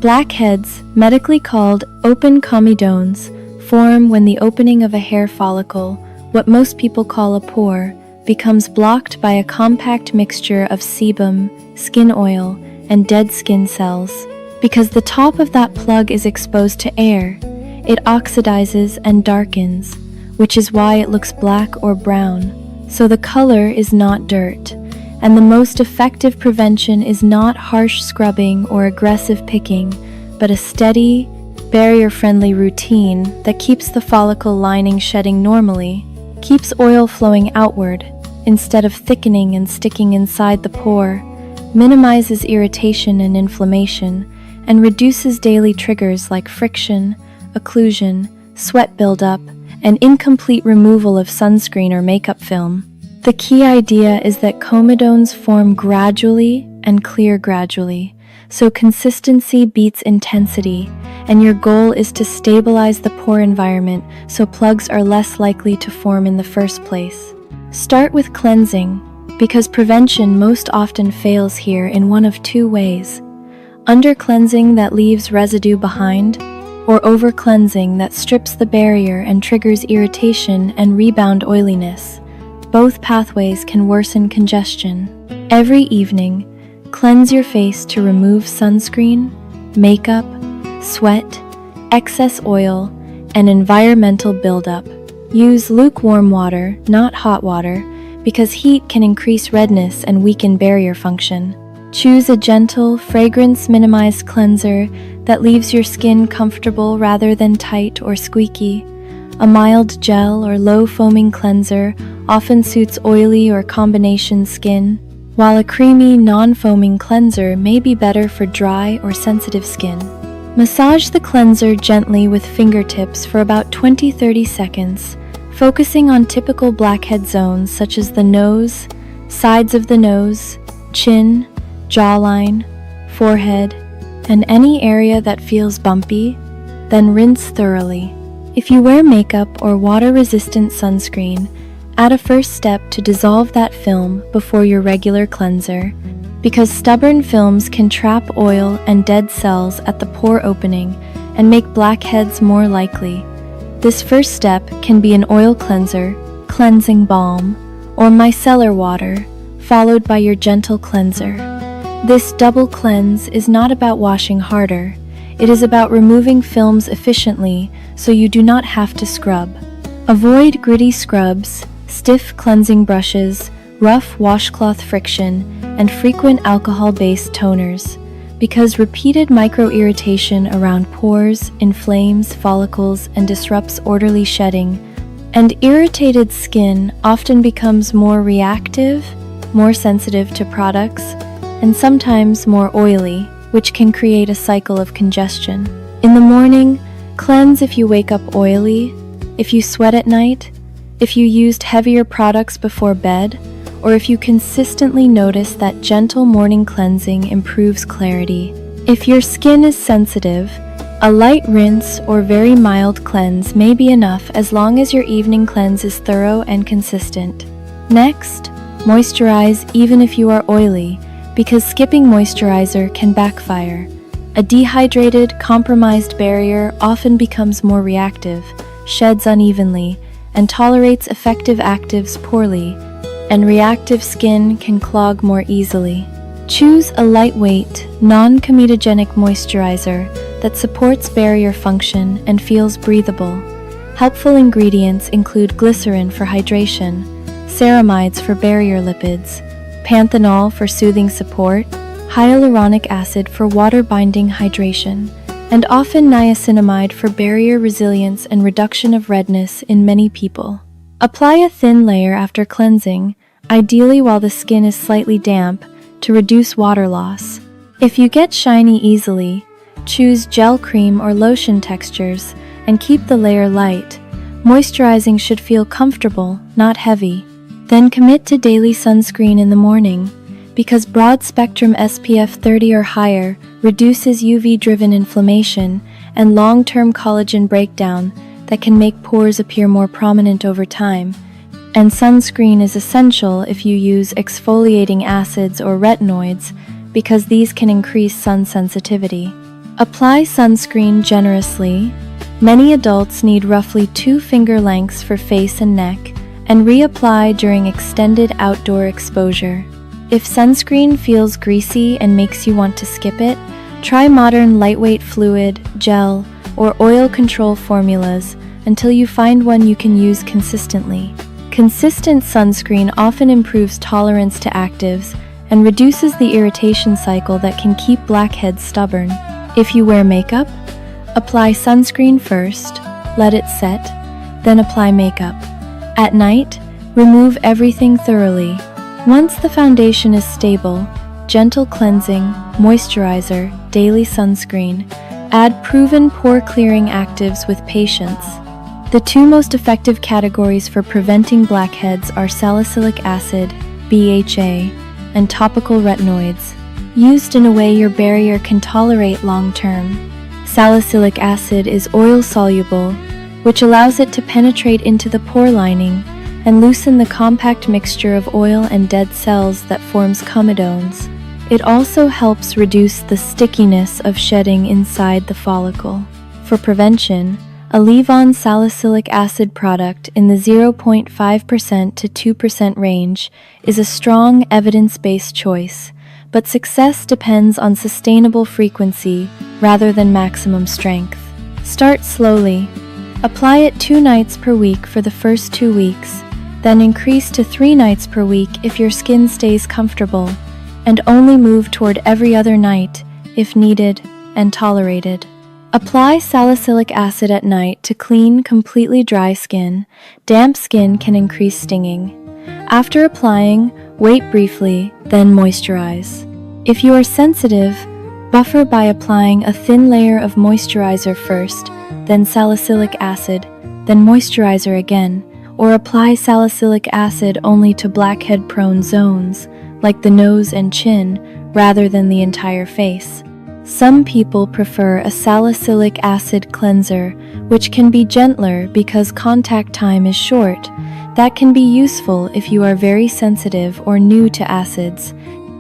Blackheads, medically called open comedones, form when the opening of a hair follicle, what most people call a pore, becomes blocked by a compact mixture of sebum, skin oil, and dead skin cells. Because the top of that plug is exposed to air, it oxidizes and darkens, which is why it looks black or brown. So the color is not dirt, and the most effective prevention is not harsh scrubbing or aggressive picking, but a steady, barrier-friendly routine that keeps the follicle lining shedding normally, keeps oil flowing outward instead of thickening and sticking inside the pore, minimizes irritation and inflammation, and reduces daily triggers like friction, occlusion, sweat buildup, and incomplete removal of sunscreen or makeup film. The key idea is that comedones form gradually and clear gradually, so consistency beats intensity, and your goal is to stabilize the pore environment so plugs are less likely to form in the first place. Start with cleansing, because prevention most often fails here in one of two ways: under-cleansing that leaves residue behind, or over-cleansing that strips the barrier and triggers irritation and rebound oiliness. Both pathways can worsen congestion. Every evening, cleanse your face to remove sunscreen, makeup, sweat, excess oil, and environmental buildup. Use lukewarm water, not hot water, because heat can increase redness and weaken barrier function. Choose a gentle, fragrance-minimized cleanser that leaves your skin comfortable rather than tight or squeaky. A mild gel or low-foaming cleanser often suits oily or combination skin, while a creamy, non-foaming cleanser may be better for dry or sensitive skin. Massage the cleanser gently with fingertips for about 20-30 seconds, focusing on typical blackhead zones such as the nose, sides of the nose, chin, jawline, forehead, and any area that feels bumpy, then rinse thoroughly. If you wear makeup or water-resistant sunscreen, add a first step to dissolve that film before your regular cleanser, because stubborn films can trap oil and dead cells at the pore opening and make blackheads more likely. This first step can be an oil cleanser, cleansing balm, or micellar water, followed by your gentle cleanser. This double cleanse is not about washing harder. It is about removing films efficiently so you do not have to scrub. Avoid gritty scrubs, stiff cleansing brushes, rough washcloth friction, and frequent alcohol-based toners, because repeated micro-irritation around pores inflames follicles and disrupts orderly shedding, and irritated skin often becomes more reactive, more sensitive to products, and sometimes more oily, which can create a cycle of congestion. In the morning, cleanse if you wake up oily, if you sweat at night, if you used heavier products before bed, or if you consistently notice that gentle morning cleansing improves clarity. If your skin is sensitive, a light rinse or very mild cleanse may be enough as long as your evening cleanse is thorough and consistent. Next, moisturize even if you are oily, because skipping moisturizer can backfire. A dehydrated, compromised barrier often becomes more reactive, sheds unevenly, and tolerates effective actives poorly, and reactive skin can clog more easily. Choose a lightweight, non-comedogenic moisturizer that supports barrier function and feels breathable. Helpful ingredients include glycerin for hydration, ceramides for barrier lipids, panthenol for soothing support, hyaluronic acid for water-binding hydration, and often niacinamide for barrier resilience and reduction of redness in many people. Apply a thin layer after cleansing, ideally while the skin is slightly damp, to reduce water loss. If you get shiny easily, choose gel cream or lotion textures and keep the layer light. Moisturizing should feel comfortable, not heavy. Then commit to daily sunscreen in the morning, because broad-spectrum SPF 30 or higher reduces UV-driven inflammation and long-term collagen breakdown that can make pores appear more prominent over time. And sunscreen is essential if you use exfoliating acids or retinoids, because these can increase sun sensitivity. Apply sunscreen generously. Many adults need roughly 2 finger lengths for face and neck, and reapply during extended outdoor exposure. If sunscreen feels greasy and makes you want to skip it, try modern lightweight fluid, gel, or oil control formulas until you find one you can use consistently. Consistent sunscreen often improves tolerance to actives and reduces the irritation cycle that can keep blackheads stubborn. If you wear makeup, apply sunscreen first, let it set, then apply makeup. At night, remove everything thoroughly. Once the foundation is stable, gentle cleansing, moisturizer, daily sunscreen. Add proven pore-clearing actives with patience. The 2 most effective categories for preventing blackheads are salicylic acid, BHA, and topical retinoids, used in a way your barrier can tolerate long-term. Salicylic acid is oil-soluble, which allows it to penetrate into the pore lining and loosen the compact mixture of oil and dead cells that forms comedones. It also helps reduce the stickiness of shedding inside the follicle. For prevention, a leave-on salicylic acid product in the 0.5% to 2% range is a strong evidence-based choice, but success depends on sustainable frequency rather than maximum strength. Start slowly. Apply it 2 nights per week for the first 2 weeks, then increase to 3 nights per week if your skin stays comfortable, and only move toward every other night if needed and tolerated. Apply salicylic acid at night to clean completely dry skin. Damp skin can increase stinging. After applying, wait briefly, then moisturize. If you are sensitive, buffer by applying a thin layer of moisturizer first, then salicylic acid, then moisturizer again, or apply salicylic acid only to blackhead-prone zones, like the nose and chin, rather than the entire face. Some people prefer a salicylic acid cleanser, which can be gentler because contact time is short. That can be useful if you are very sensitive or new to acids.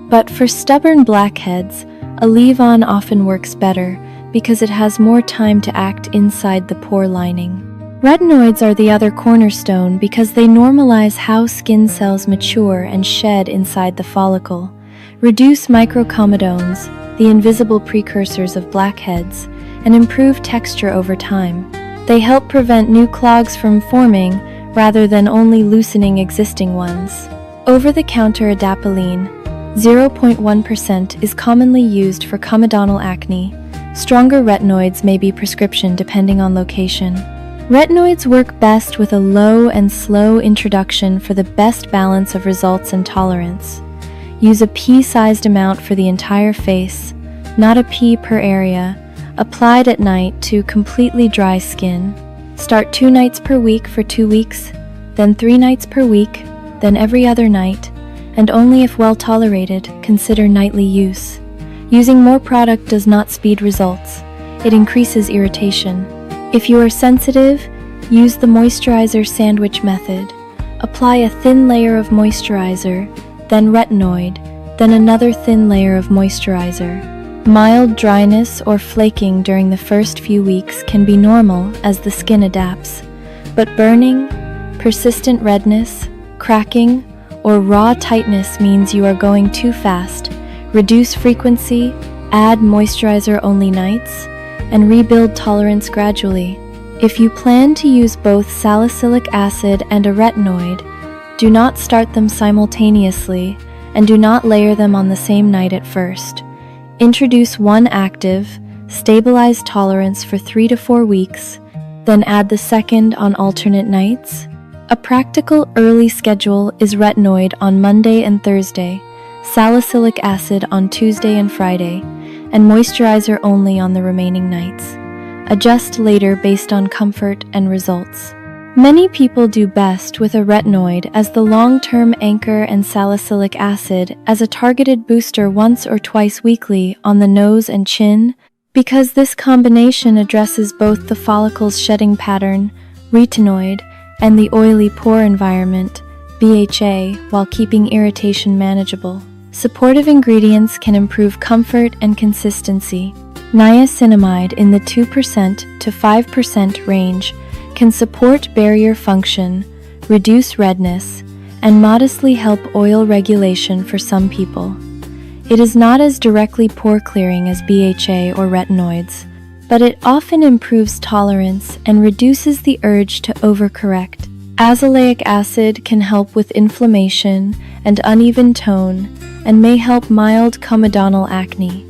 But for stubborn blackheads, a leave-on often works better because it has more time to act inside the pore lining. Retinoids are the other cornerstone because they normalize how skin cells mature and shed inside the follicle, reduce microcomedones, the invisible precursors of blackheads, and improve texture over time. They help prevent new clogs from forming rather than only loosening existing ones. Over-the-counter adapalene, 0.1%, is commonly used for comedonal acne. Stronger retinoids may be prescription depending on location. Retinoids work best with a low and slow introduction for the best balance of results and tolerance. Use a pea-sized amount for the entire face, not a pea per area, applied at night to completely dry skin. Start 2 nights per week for 2 weeks, then 3 nights per week, then every other night, and only if well tolerated, consider nightly use. Using more product does not speed results. It increases irritation. If you are sensitive, use the moisturizer sandwich method. Apply a thin layer of moisturizer, then retinoid, then another thin layer of moisturizer. Mild dryness or flaking during the first few weeks can be normal as the skin adapts, but burning, persistent redness, cracking, or raw tightness means you are going too fast. Reduce frequency, add moisturizer-only nights, and rebuild tolerance gradually. If you plan to use both salicylic acid and a retinoid, do not start them simultaneously and do not layer them on the same night at first. Introduce one active, stabilize tolerance for 3 to 4 weeks, then add the second on alternate nights. A practical early schedule is retinoid on Monday and Thursday, salicylic acid on Tuesday and Friday, and moisturizer only on the remaining nights. Adjust later based on comfort and results. Many people do best with a retinoid as the long-term anchor and salicylic acid as a targeted booster once or twice weekly on the nose and chin, because this combination addresses both the follicle's shedding pattern, retinoid, and the oily pore environment, BHA, while keeping irritation manageable. Supportive ingredients can improve comfort and consistency. Niacinamide in the 2% to 5% range can support barrier function, reduce redness, and modestly help oil regulation for some people. It is not as directly pore clearing as BHA or retinoids, but it often improves tolerance and reduces the urge to overcorrect. Azelaic acid can help with inflammation and uneven tone and may help mild comedonal acne.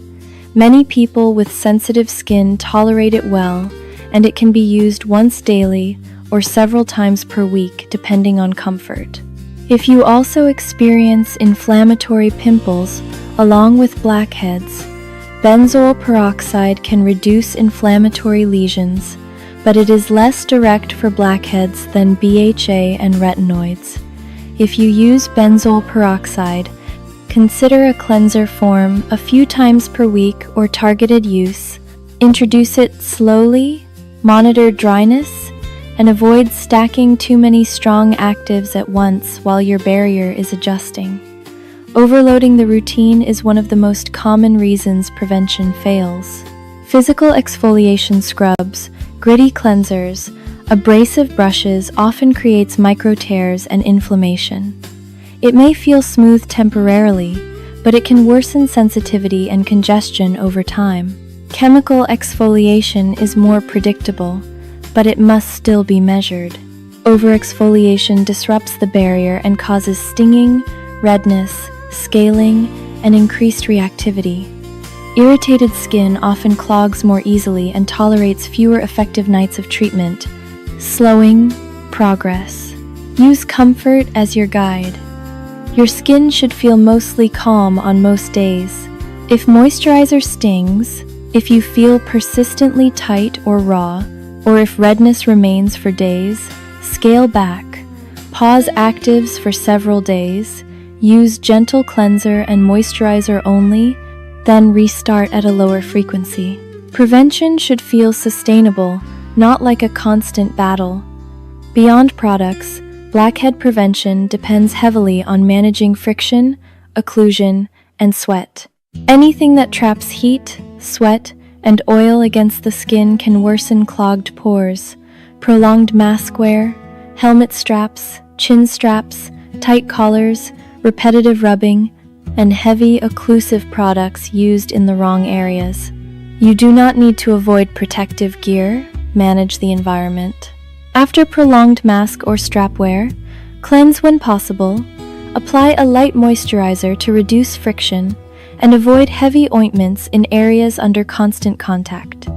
Many people with sensitive skin tolerate it well, and it can be used once daily or several times per week depending on comfort. If you also experience inflammatory pimples along with blackheads, benzoyl peroxide can reduce inflammatory lesions, but it is less direct for blackheads than BHA and retinoids. If you use benzoyl peroxide, consider a cleanser form a few times per week or targeted use. Introduce it slowly, monitor dryness, and avoid stacking too many strong actives at once while your barrier is adjusting. Overloading the routine is one of the most common reasons prevention fails. Physical exfoliation scrubs, gritty cleansers, abrasive brushes often creates micro tears and inflammation. It may feel smooth temporarily, but it can worsen sensitivity and congestion over time. Chemical exfoliation is more predictable, but it must still be measured. Overexfoliation disrupts the barrier and causes stinging, redness, scaling, and increased reactivity. Irritated skin often clogs more easily and tolerates fewer effective nights of treatment, slowing progress. Use comfort as your guide. Your skin should feel mostly calm on most days. If moisturizer stings, if you feel persistently tight or raw, or if redness remains for days, scale back. Pause actives for several days. Use gentle cleanser and moisturizer only, then restart at a lower frequency. Prevention should feel sustainable, not like a constant battle. Beyond products, blackhead prevention depends heavily on managing friction, occlusion, and sweat. Anything that traps heat, sweat, and oil against the skin can worsen clogged pores. Prolonged mask wear, helmet straps, chin straps, tight collars, repetitive rubbing, and heavy occlusive products used in the wrong areas. You do not need to avoid protective gear, manage the environment. After prolonged mask or strap wear, cleanse when possible, apply a light moisturizer to reduce friction, and avoid heavy ointments in areas under constant contact.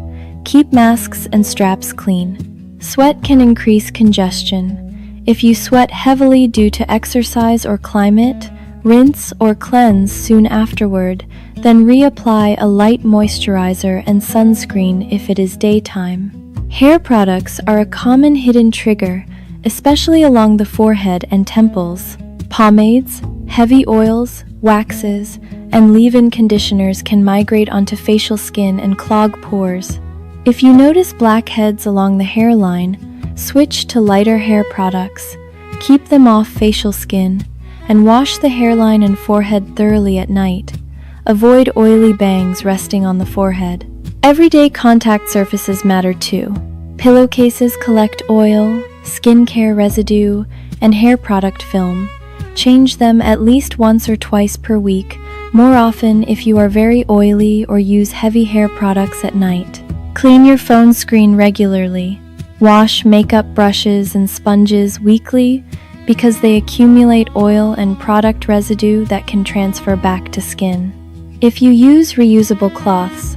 Keep masks and straps clean. Sweat can increase congestion. If you sweat heavily due to exercise or climate, rinse or cleanse soon afterward, then reapply a light moisturizer and sunscreen if it is daytime. Hair products are a common hidden trigger, especially along the forehead and temples. Pomades, heavy oils, waxes, and leave-in conditioners can migrate onto facial skin and clog pores. If you notice blackheads along the hairline, switch to lighter hair products, keep them off facial skin, and wash the hairline and forehead thoroughly at night. Avoid oily bangs resting on the forehead. Everyday contact surfaces matter too. Pillowcases collect oil, skincare residue, and hair product film. Change them at least once or twice per week, more often if you are very oily or use heavy hair products at night. Clean your phone screen regularly. Wash makeup brushes and sponges weekly because they accumulate oil and product residue that can transfer back to skin. If you use reusable cloths,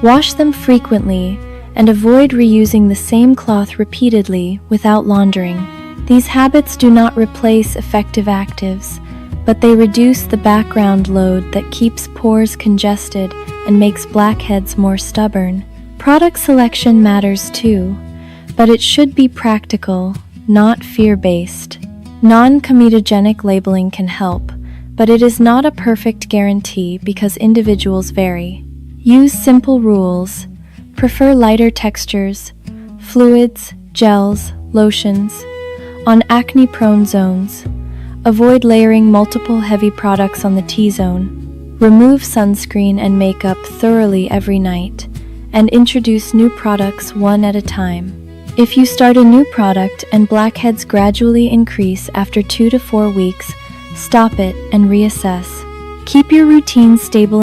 wash them frequently and avoid reusing the same cloth repeatedly without laundering. These habits do not replace effective actives, but they reduce the background load that keeps pores congested and makes blackheads more stubborn. Product selection matters too, but it should be practical, not fear-based. Non-comedogenic labeling can help, but it is not a perfect guarantee because individuals vary. Use simple rules. Prefer lighter textures, fluids, gels, lotions. On acne-prone zones, avoid layering multiple heavy products on the T-zone. Remove sunscreen and makeup thoroughly every night, and introduce new products one at a time. If you start a new product and blackheads gradually increase after 2 to 4 weeks, stop it and reassess. Keep your routine stable